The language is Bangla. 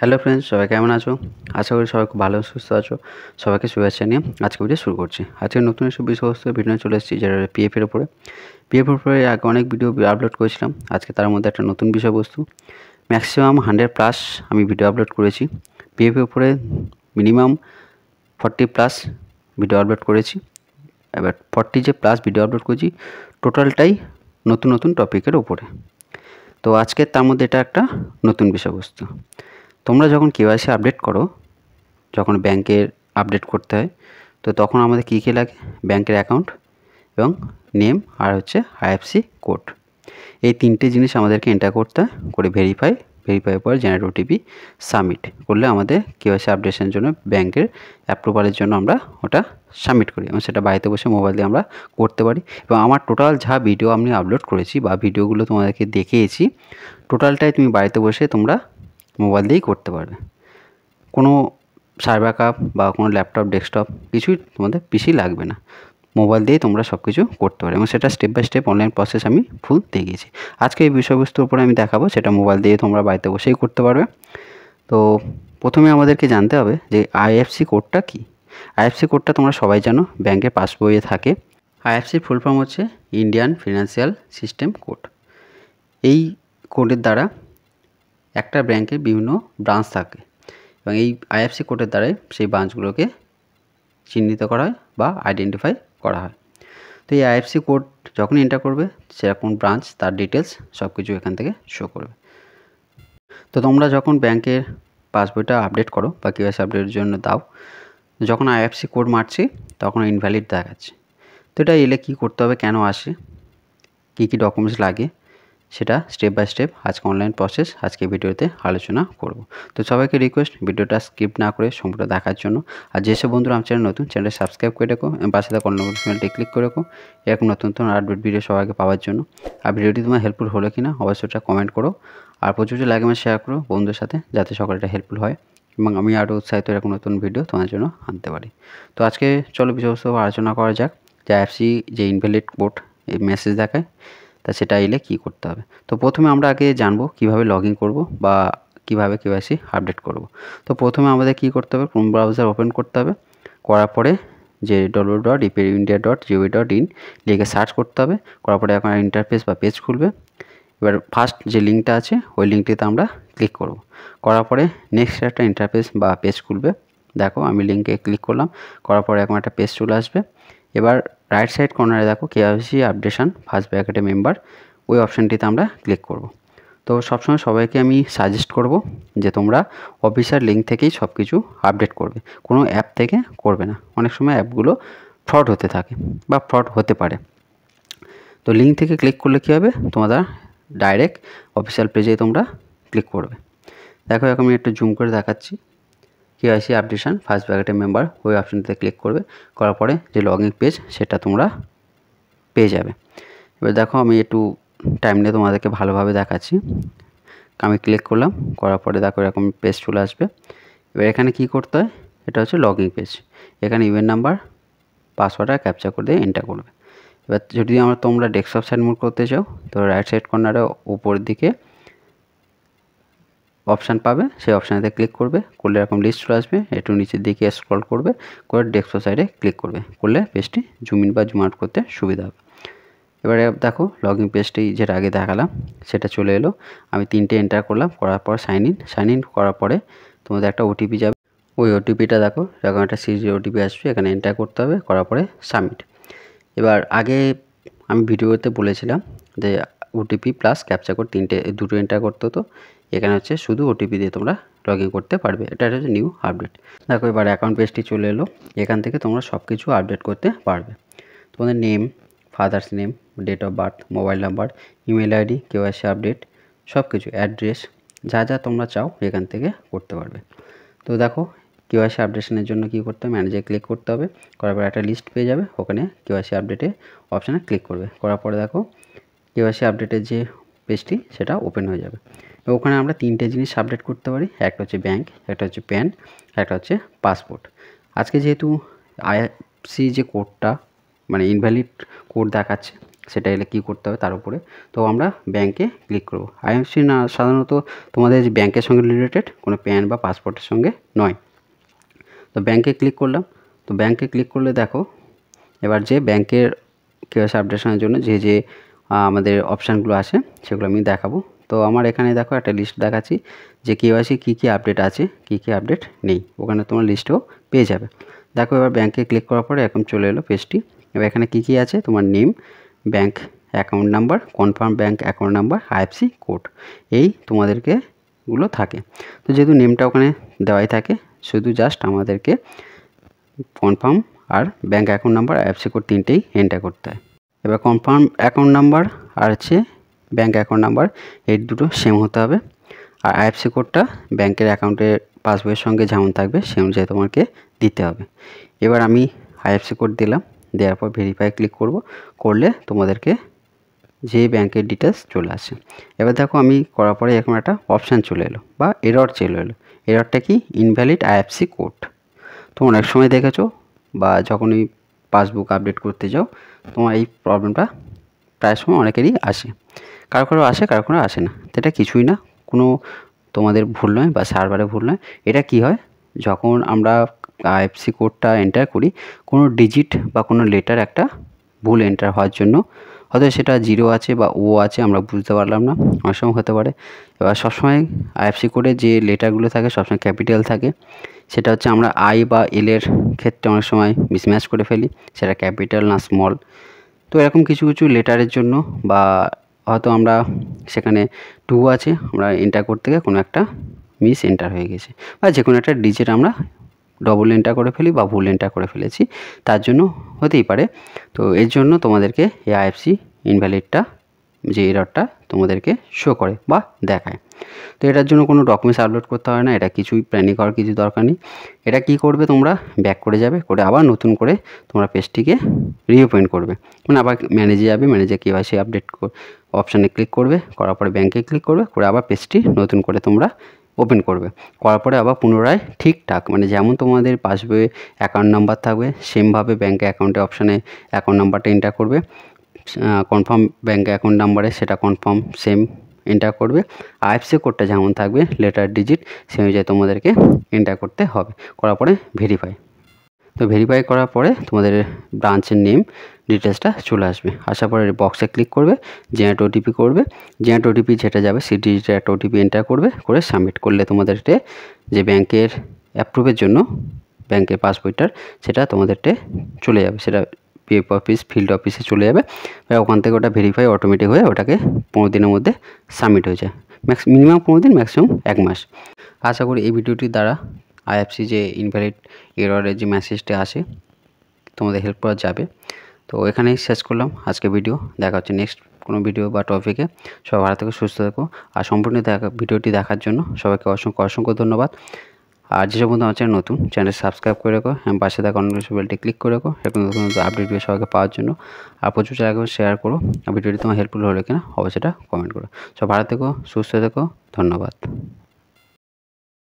হ্যালো ফ্রেন্ডস, সবাই কেমন আছো? আশা করি সবাই খুব ভালো সুস্থ আছো। সবাইকে শুভেচ্ছা নিয়ে আজকে ভিডিও শুরু করছি। আজকে নতুন একটা বিষয়বস্তু ভিডিও চলে এসেছি, যেটা পিএফের উপরে। পিএফের উপরে আগে অনেক ভিডিও আপলোড করেছিলাম। আজকে তার মধ্যে একটা নতুন বিষয়বস্তু, ম্যাক্সিমাম 100+ আমি ভিডিও আপলোড করেছি। পিএফের উপরে মিনিমাম 40+ ভিডিও আপলোড করেছি। এবার 40 যে প্লাস ভিডিও আপলোড করেছি, টোটালটাই নতুন নতুন টপিকের উপরে। তো আজকে তার মধ্যে এটা একটা নতুন বিষয়বস্তু। তোমরা যখন কেওয়াইসি আপডেট করো, যখন ব্যাংকের আপডেট করতে হয়, তো তখন আমাদের কী কী লাগে? ব্যাংকের অ্যাকাউন্ট এবং নেম, আর হচ্ছে আইএফসি কোড। এই তিনটে জিনিস আমাদেরকে এন্টার করতে হয়, করে ভেরিফাই পর জেনারেট ওটিপি সাবমিট করলে আমাদের কেওয়াইসি আপডেশনের জন্য ব্যাংকের অ্যাপ্রুভালের জন্য আমরা ওটা সাবমিট করি, এবং সেটা বাড়িতে বসে মোবাইল দিয়ে আমরা করতে পারি। এবং আমার টোটাল যা ভিডিও আমি আপলোড করেছি বা ভিডিওগুলো তোমাদেরকে দেখিয়েছি, টোটালটাই তুমি বাড়িতে বসে তোমরা মোবাইল দিয়েই করতে পারবে। কোনো সার্ভার কাপ বা কোনো ল্যাপটপ, ডেস্কটপ কিছুই তোমাদের পিসি লাগবে না। মোবাইল দিয়েই তোমরা সব কিছু করতে পারো, এবং সেটা step by step online process আমি ফুল দেখিয়েছি। আজকে এই বিষয়বস্তুর উপরে আমি দেখাবো, সেটা মোবাইল দিয়ে তোমরা বাড়িতে বসেই করতে পারবে। তো প্রথমে আমাদেরকে জানতে হবে যে আইএফসি কোডটা কী। আইএফসি কোডটা তোমরা সবাই জানো, ব্যাংকের পাসবইয়ে থাকে। আইএফসির ফুল ফর্ম হচ্ছে ইন্ডিয়ান ফিনান্সিয়াল সিস্টেম কোড। এই কোডের দ্বারা একটা ব্যাংকের বিভিন্ন ব্রাঞ্চ থাকে, এবং এই আইএফসি কোডের দ্বারাই সেই ব্রাঞ্চগুলোকে চিহ্নিত করা হয় বা আইডেন্টিফাই করা হয়। তো এই আইএফসি কোড যখন এন্টার করবে, সেরকম ব্রাঞ্চ, তার ডিটেলস সব কিছু এখান থেকে শো করবে। তো তোমরা যখন ব্যাংকের পাসবইটা আপডেট করো বা কেওয়াইসি আপডেটের জন্য দাও, যখন আইএফসি কোড মারছি তখন ইনভ্যালিড দেখাচ্ছে। তো এটা এলে কী করতে হবে, কেন আসে, কী কী ডকুমেন্টস লাগে, সেটা স্টেপ বাই স্টেপ আজকে অনলাইন প্রসেস আজকে ভিডিওতে আলোচনা করব। তো সবাইকে রিকোয়েস্ট ভিডিওটা স্কিপ না করে সম্পূর্ণ দেখার জন্য। আর যেসব বন্ধুরা আমার চ্যানেল নতুন, চ্যানেলটা সাবস্ক্রাইব করে রেখো এবং পাশে থাকা অন্য নোটিফিকেশনটি ক্লিক করে রেখো, এরকম নতুন নতুন আপডেট ভিডিও সবাইকে পাওয়ার জন্য। আর ভিডিওটি তোমার হেল্পফুল হলো কি না অবশ্যই এটা কমেন্ট করো, আর প্রচুর লাইক এবং শেয়ার করো বন্ধুদের সাথে, যাতে সকলে এটা হেল্পফুল হয় এবং আমি আরও উৎসাহিত এরকম নতুন ভিডিও তোমার জন্য আনতে পারি। তো আজকে চলো বিষয়বস্তু আলোচনা করা যাক, যে আইএফসি যে ইনভ্যালিড কোড এই মেসেজ দেখায়, তা সেটা এলে কী করতে হবে। তো প্রথমে আমরা আগে জানবো কীভাবে লগ ইন করবো বা কীভাবে কেওয়াইসি আপডেট করব। তো প্রথমে আমাদের কী করতে হবে, ক্রোম ব্রাউজার ওপেন করতে হবে। করার পরে যে www.epindia.gov.in লিখে সার্চ করতে হবে। করার পরে এখন ইন্টারফেস বা পেজ খুলবে। এবার ফার্স্ট যে লিঙ্কটা আছে ওই লিঙ্কটিতে আমরা ক্লিক করব। করার পরে নেক্সট একটা ইন্টারফেস বা পেজ খুলবে। দেখো আমি লিঙ্কে ক্লিক করলাম, করার পরে এখন একটা পেজ চলে আসবে। এবার রাইট সাইড কর্নারে দেখো কেওয়াইসি আপডেশন ফার্স্ট ব্র্যাকেটে মেম্বার, ওই অপশানটিতে আমরা ক্লিক করব। তো সবসময় সবাইকে আমি সাজেস্ট করব যে তোমরা অফিসিয়াল লিঙ্ক থেকেই সব কিছু আপডেট করবে, কোনো অ্যাপ থেকে করবে না। অনেক সময় অ্যাপগুলো ফ্রড হতে থাকে বা ফ্রড হতে পারে। তো লিঙ্ক থেকে ক্লিক করলে কী হবে, তোমরা ডাইরেক্ট অফিসিয়াল পেজে তোমরা ক্লিক করবে। দেখো এখন আমি একটু জুম করে দেখাচ্ছি। কেওয়াইসি আপডেশন ফার্স্ট ব্র্যাকেটে মেম্বার, ওই অপশানটিতে ক্লিক করবে। করার পরে যে লগ ইন পেজ সেটা তোমরা পেয়ে যাবে। এবার দেখো আমি একটু টাইম নিয়ে তোমাদেরকে ভালোভাবে দেখাচ্ছি। আমি ক্লিক করলাম, করার পরে দেখো এরকম পেজ চলে আসবে। এবার এখানে কি করতে হয়, এটা হচ্ছে লগ ইন পেজ। এখানে ইমেল নাম্বার, পাসওয়ার্ড আর ক্যাপচা করে দিয়ে এন্টার করবে। এবার যদি তোমরা ডেস্কটপ সাইড মোড করতে চাও, তো রাইট সাইড কর্নারে উপরের দিকে অপশান পাবে, সেই অপশানেতে ক্লিক করবে। করলে এরকম লিস্ট চলে আসবে, একটু নিচের দিকে স্ক্রল করবে, করে ডেস্কটপ সাইডে ক্লিক করবে। করলে পেজটি জুম ইন বা জুম আউট করতে সুবিধা হবে। এবারে দেখো লগ ইন পেজটি যেটা আগে দেখালাম সেটা চলে এলো। আমি 3টে এন্টার করলাম, করার পর সাইন ইন করার পরে তোমাদের একটা ওটিপি যাবে। ওই ওটিপিটা দেখো এরকম একটা সিরিজ ওটিপি আসবে, এখানে এন্টার করতে হবে। করার পরে সাবমিট। এবার আগে আমি ভিডিওতে বলেছিলাম যে ওটিপি প্লাস ক্যাপচা কোড দুটো এন্টার করতে হতো। এখানে হচ্ছে শুধু ওটিপি দিয়ে তোমরা লগ ইন করতে পারবে। এটা হচ্ছে নিউ আপডেট। দেখো এবার অ্যাকাউন্ট পেজটি চলে এলো। এখান থেকে তোমরা সব কিছু আপডেট করতে পারবে। তোমাদের name, father's name, date of birth, mobile number, email ID, KYC update, সব কিছু, অ্যাড্রেস, যা যা তোমরা চাও এখান থেকে করতে পারবে। তো দেখো কেওয়াইসি আপডেশনের জন্য কী করতে হবে, ম্যানেজে ক্লিক করতে হবে। করার পর একটা লিস্ট পেয়ে যাবে, ওখানে কেওয়াইসি আপডেটে অপশানে ক্লিক করবে। করার পরে দেখো কেওয়াইসি আপডেটের যে পেজটি সেটা ওপেন হয়ে যাবে। ওখানে আমরা 3টে জিনিস আপডেট করতে পারি, একটা হচ্ছে ব্যাংক, একটা হচ্ছে প্যান, একটা হচ্ছে পাসপোর্ট। আজকে যেহেতু আইএফসি যে কোডটা মানে ইনভ্যালিড কোড দেখাচ্ছে, সেটা এলে কী করতে হবে তার উপরে। তো আমরা ব্যাঙ্কে ক্লিক করব। আইএফএসসি না সাধারণত তোমাদের যে ব্যাঙ্কের সঙ্গে রিলেটেড, কোনো প্যান বা পাসপোর্টের সঙ্গে নয়। তো ব্যাঙ্কে ক্লিক করলাম। তো ব্যাঙ্কে ক্লিক করলে দেখো এবার যে ব্যাঙ্কের কেওয়াইসি আপডেশনের জন্য যে আমাদের অপশানগুলো আছে সেগুলো আমি দেখাবো। তো আমার এখানে দেখো একটা লিস্ট দেখাচ্ছি যে কেওয়াইসি কী কী আপডেট আছে, কী কী আপডেট নেই, ওখানে তোমার লিস্টও পেয়ে যাবে। দেখো এবার ব্যাঙ্কে ক্লিক করার পরে এরকম চলে এলো পেজটি। এবার এখানে কী কী আছে, তোমার name, bank account number, confirm bank account number, IFSC code, এই তোমাদেরকে গুলো থাকে। তো যেহেতু নেমটা ওখানে দেওয়াই থাকে, শুধু জাস্ট আমাদেরকে কনফার্ম আর bank account number, IFSC code তিনটেই এন্টার করতে হয়। এবার কনফার্ম অ্যাকাউন্ট নাম্বার আর হচ্ছে ব্যাঙ্ক অ্যাকাউন্ট নাম্বার এই দুটো সেম হতে হবে। আর আইএফএসসি কোডটা ব্যাঙ্কের অ্যাকাউন্টের পাসবইয়ের সঙ্গে যেমন থাকবে সে অনুযায়ী তোমাকে দিতে হবে। এবার আমি আইএফএসসি কোড দিলাম, দেওয়ার পর ভেরিফাই ক্লিক করলে তোমাদেরকে যে ব্যাঙ্কের ডিটেলস চলে আসে। এবার দেখো আমি করার পরে এরকম একটা অপশান চলে এলো বা এরর চলে এলো। এররটা কি, ইনভ্যালিড আইএফএসসি কোড। তো অনেক সময় দেখেছো বা যখনই পাসবুক আপডেট করতে যাও তোমার এই প্রবলেমটা প্রায় সময় অনেকেরই আসে, কারো কারো আসে, কারো কারো আসে না। তো এটা কিছুই না, কোনো তোমাদের ভুল নয় বা সার্ভারে ভুল নয়। এটা কি হয়, যখন আমরা আইএফএসসি কোডটা এন্টার করি, কোনো ডিজিট বা কোনো লেটার একটা ভুল এন্টার হওয়ার জন্য, হয়তো সেটা 0 আছে বা ও আছে, আমরা বুঝতে পারলাম না, অনেক সময় হতে পারে। এবার সবসময় আইএফএসসি কোডে যে লেটারগুলো থাকে সবসময় ক্যাপিটাল থাকে, সেটা হচ্ছে আমরা আই বা এলের ক্ষেত্রে অনেক সময় মিসম্যাচ করে ফেলি, সেটা ক্যাপিটাল না স্মল। তো এরকম কিছু কিছু লেটারের জন্য বা হয়তো আমরা সেখানে 2 আছে, আমরা এন্টার করতে গিয়ে কোনো একটা মিস এন্টার হয়ে গেছে, বা যে কোনো একটা ডিজিট আমরা ডবল এন্টার করে ফেলি বা ভুল এন্টার করে ফেলেছি, তার জন্য হতেই পারে। তো এর জন্য তোমাদেরকে এই আইএফএসসি ইনভ্যালিডটা যে এররটা তোমাদেরকে শো করে বা দেখায়। তো এটার জন্য কোনো ডকুমেন্টস আপলোড করতে হয় না, এটা কিছুই প্যানিক হওয়ার কিছু দরকার নেই। এটা কি করবে, তোমরা ব্যাক করে যাবে, করে আবার নতুন করে তোমরা পেজটিকে রিওপেন করবে, মানে আবার ম্যানেজে যাবে, ম্যানেজে কেওয়াইসি আপডেট অপশানে ক্লিক করবে, করার পরে ব্যাঙ্কে ক্লিক করবে, করে আবার পেজটি নতুন করে তোমরা ওপেন করবে। করার পরে আবার পুনরায় ঠিকঠাক মানে যেমন তোমাদের পাসবইয়ে অ্যাকাউন্ট নাম্বার থাকবে সেমভাবে ব্যাঙ্কে অ্যাকাউন্টে অপশানে অ্যাকাউন্ট নাম্বারটা এন্টার করবে, কনফার্ম ব্যাঙ্ক অ্যাকাউন্ট নাম্বারে সেটা কনফার্ম সেম এন্টার করবে। আইএফএসসি কোডটা যেমন থাকবে লেটার ডিজিট সেই অনুযায়ী তোমাদেরকে এন্টার করতে হবে। করার পরে ভেরিফাই। তো ভেরিফাই করার পরে তোমাদের ব্রাঞ্চের নেম ডিটেলসটা চলে আসবে। আসার পরে বক্সে ক্লিক করবে, জেনারেট ওটিপি করবে, জেনারেট ওটিপি যেটা যাবে সেই ডিজিটের একটা ওটিপি এন্টার করবে, করে সাবমিট করলে তোমাদেরকে যে ব্যাঙ্কের অ্যাপ্রুভের জন্য ব্যাঙ্কের পাসবইটার সেটা তোমাদেরকে চলে যাবে, সেটা পিএফ অফিস ফিল্ড অফিসে চলে যাবে। ওখান থেকে ওটা ভেরিফাই অটোমেটিক হয়ে ওটাকে 15 দিনের মধ্যে সাবমিট হয়ে যায়। মিনিমাম 15 দিন, ম্যাক্সিমাম 1 মাস। আশা করি এই ভিডিওটির দ্বারা আইএফএসসি যে ইনভ্যালিড এররের যে মেসেজটা আসে তোমাদের হেল্প করা যাবে। তো এখানেই শেষ করলাম আজকে ভিডিও। দেখা হচ্ছে নেক্সট কোনো ভিডিও বা টপিকে। সবাই ভালো থেকো, সুস্থ থেকো। আর সম্পূর্ণ ভিডিওটি দেখার জন্য সবাইকে অসংখ্য অসংখ্য ধন্যবাদ। আর যেসব বন্ধু আমার চ্যানেল নতুন, চ্যানেল সাবস্ক্রাইব করে রাখো এবং পাশে থাকা নোটিফিকেশন বেলটি ক্লিক করে রাখো এরকম নতুন নতুন আপডেট ভিডিও সবাইকে পাওয়ার জন্য। আর প্রচুর জায়গায় শেয়ার করো। আর ভিডিওটি তোমার হেল্পফুল হলে কিনা অবশ্যই সেটা কমেন্ট করো। সব ভালো থেকো, সুস্থ থেকো, ধন্যবাদ।